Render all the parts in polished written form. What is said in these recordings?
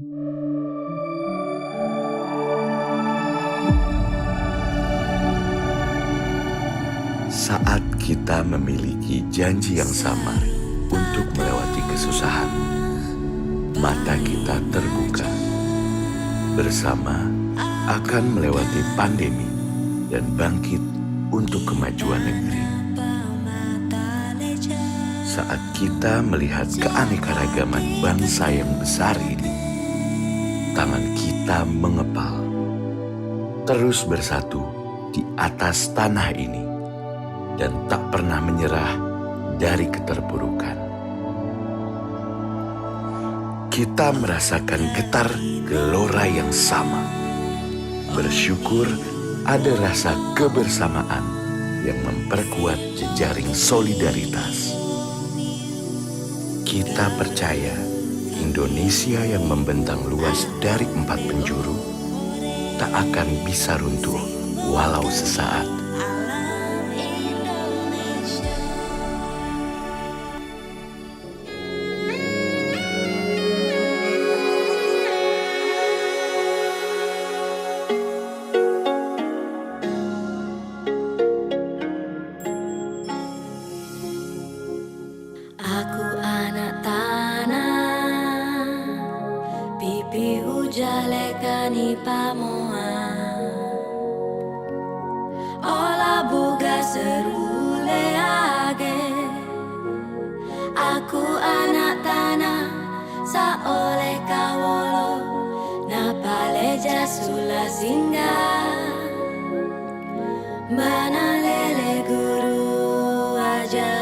Saat kita memiliki janji yang sama untuk melewati kesusahan, mata kita terbuka. Bersama akan melewati pandemi dan bangkit untuk kemajuan negeri. Saat kita melihat keanekaragaman bangsa yang besar ini, tangan kita mengepal, terus bersatu di atas tanah ini, dan tak pernah menyerah dari keterpurukan. Kita merasakan getar gelora yang sama. Bersyukur ada rasa kebersamaan yang memperkuat jejaring solidaritas. Kita percaya Indonesia yang membentang luas dari 4 penjuru tak akan bisa runtuh walau sesaat. Aku anak tanah, pipi hujale kani pamoa. Ola buga serule age. Aku anak tanah, sa oleh kawolo, na paleja sula singgah. Mana lele guru aja.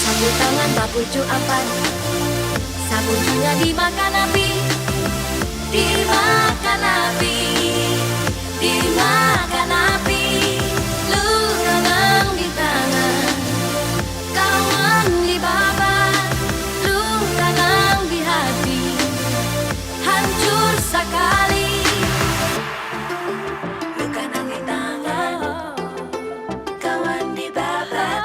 Sapu tangan bapucu apan, sapucunya dimakan api, dimakan api, dimakan api. Lu tangan di tangan, kawan di babat, lu tangan di hati, hancur sekali. Lu tangan di tangan, kawan di babat,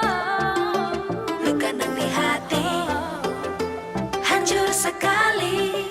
hancur sekali.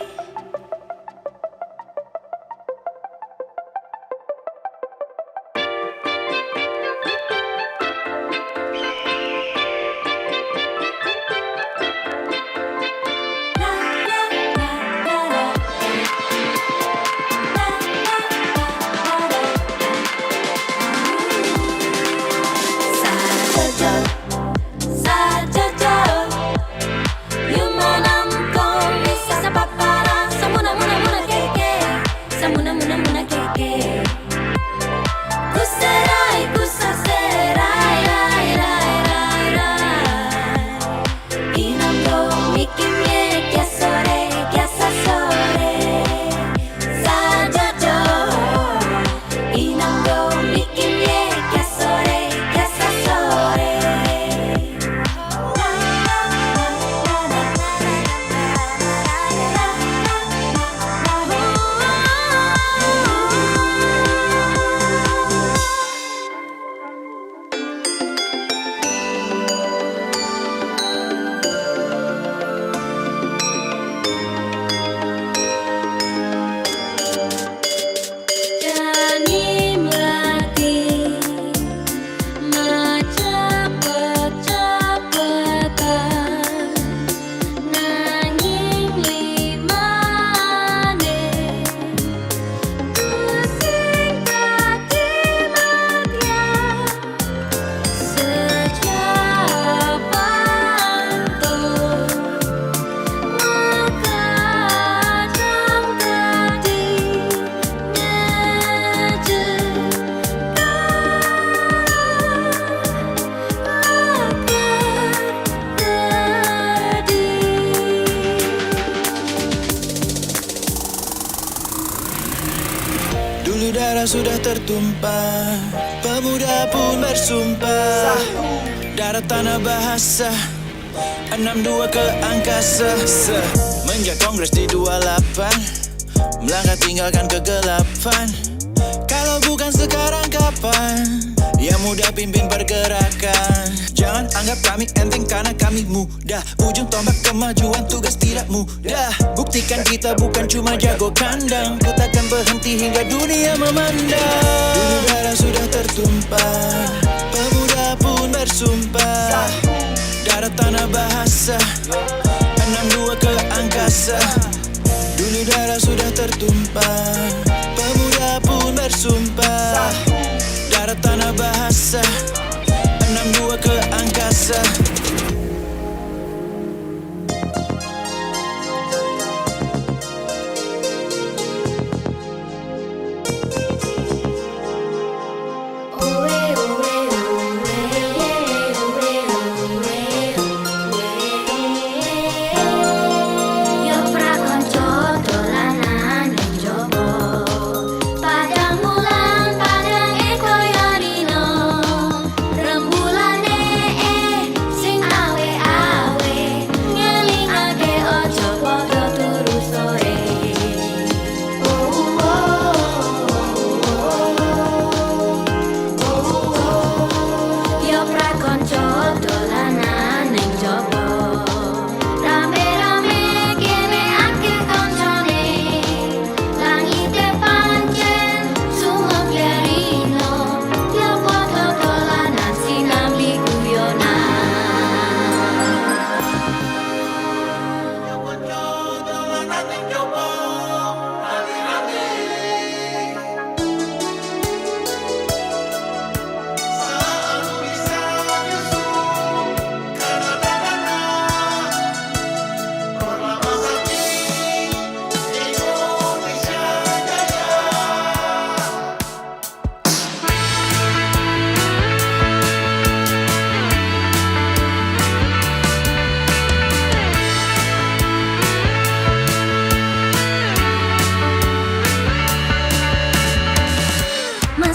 Dulu darah sudah tertumpah, pemuda pun bersumpah. Darah tanah bahasa, 62 ke angkasa. Semenjak kongres di 28, melangkah tinggalkan kegelapan. Kalau bukan sekarang kapan? Yang muda pimpin pergerakan. Jangan anggap kami enteng karena kami muda. Ujung tombak kemajuan tugas tidak mudah. Buktikan kita bukan cuma jago kandang. Ku takkan berhenti hingga dunia memandang. Dulu darah sudah tertumpah, pemuda pun bersumpah. Darah tanah bahasa, 62 ke angkasa. Dulu darah sudah tertumpah, pemuda pun bersumpah. Darah tanah bahasa, 62 ke angkasa.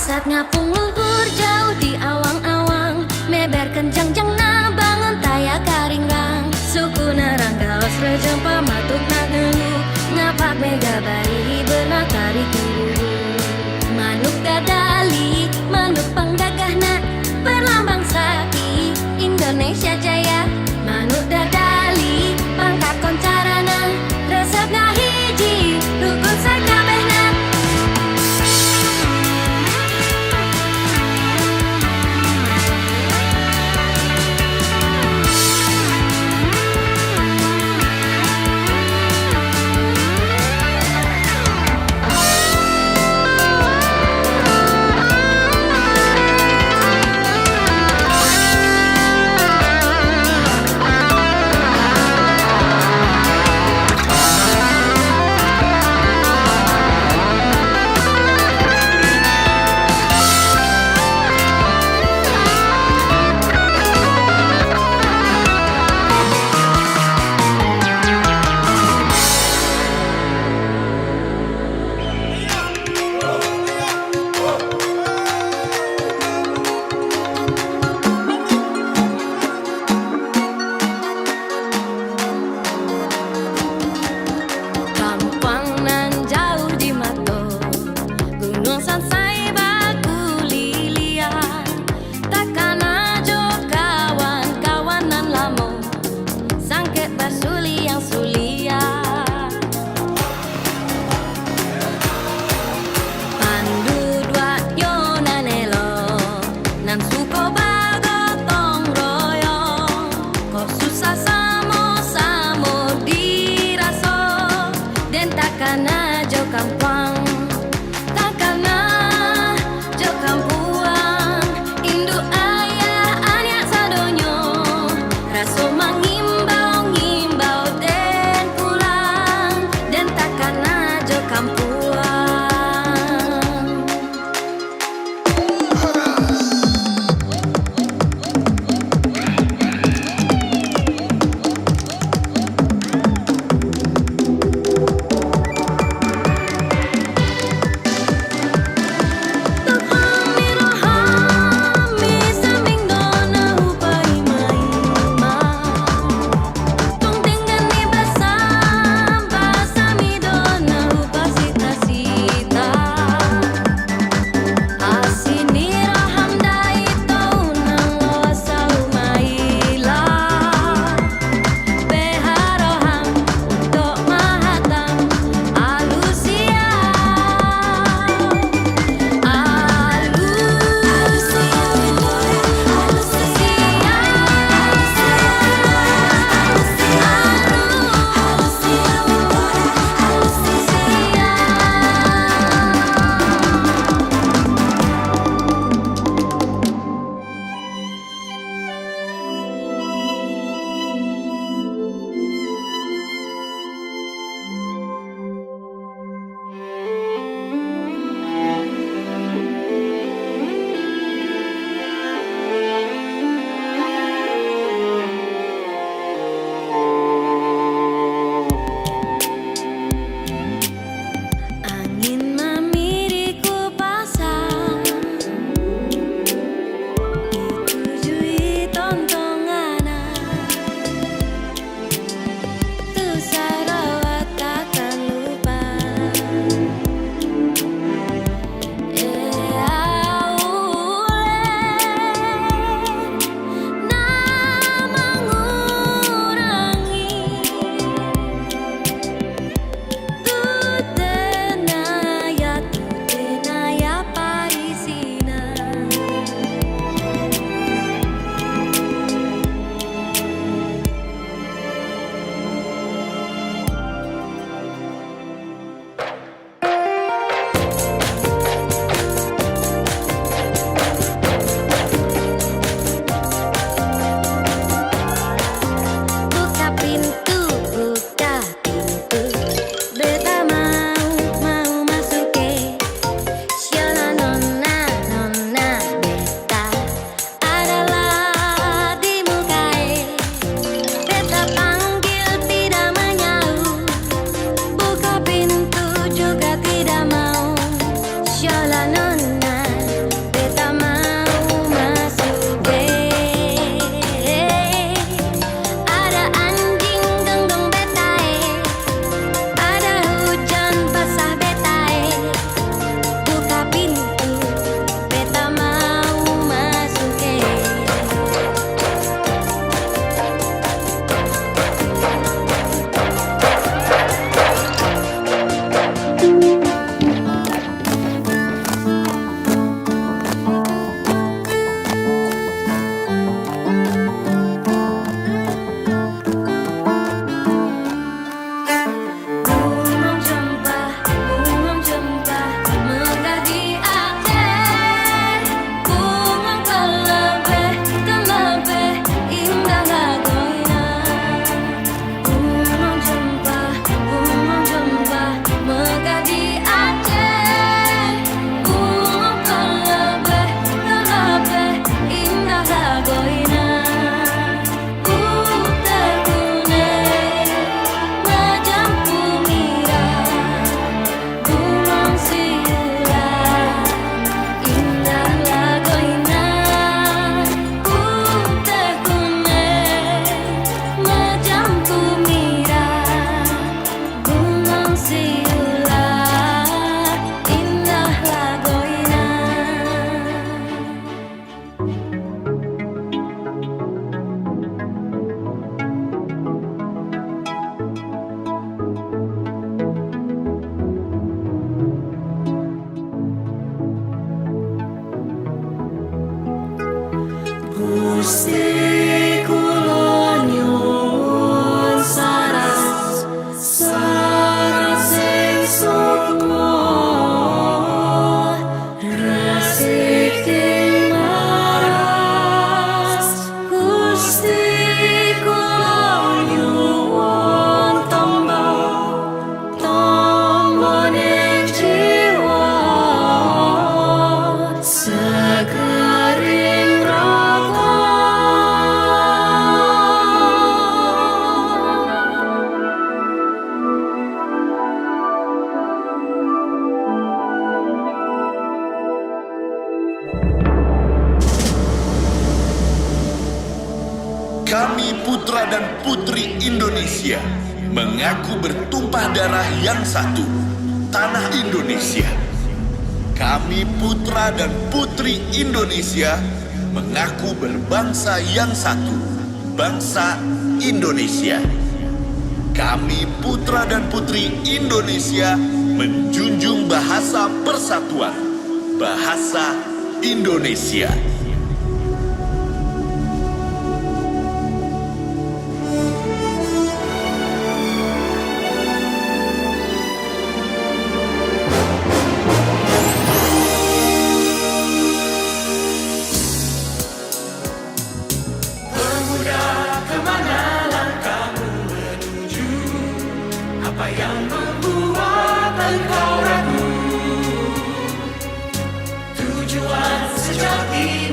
Saat ngapung luhur jauh di awang-awang, meber kenjang-jang na bangun taya karingrang. Suku nerang gaos rejempa matuk na ngelu, ngapak mega bayi benakari guru. Manuk dadali, manuk panggagah na, berlambang sapi Indonesia Jaya. Manuk dadali, pangkat koncarana, resep na hiji, rukun sakabehna. tidak mau. Shala nona, beta mau masuk Ada anjing genggong betae, ada hujan basah betae. Buka pintu, beta mau masuk Bunga cempah megah di Aceh. Bunga kelebih indah lagoina. Bunga cempah megah di Aceh. Bunga kelebih indah lagoina. Putih kuning macam kumira. Gunung Siula indah lagoina. Putih kuning macam kumira. Gunung Siula indah lagoina. Gusti kula nyuwun saras sing sukma resik ting maras. Gusti kula nyuwun tombo ning jiwa segaring raga. Kami putra dan putri Indonesia mengaku bertumpah darah yang satu, tanah Indonesia. Kami putra dan putri Indonesia mengaku berbangsa yang satu, bangsa Indonesia. Kami putra dan putri Indonesia menjunjung bahasa persatuan, bahasa Indonesia. Apa yang membuat engkau ragu? Tujuan sejati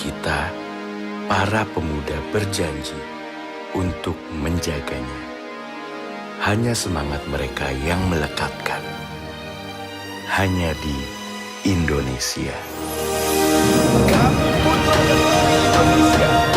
kita, para pemuda berjanji untuk menjaganya. Hanya semangat mereka yang melekatkan. Hanya di Indonesia. Kami Putra dan Putri Indonesia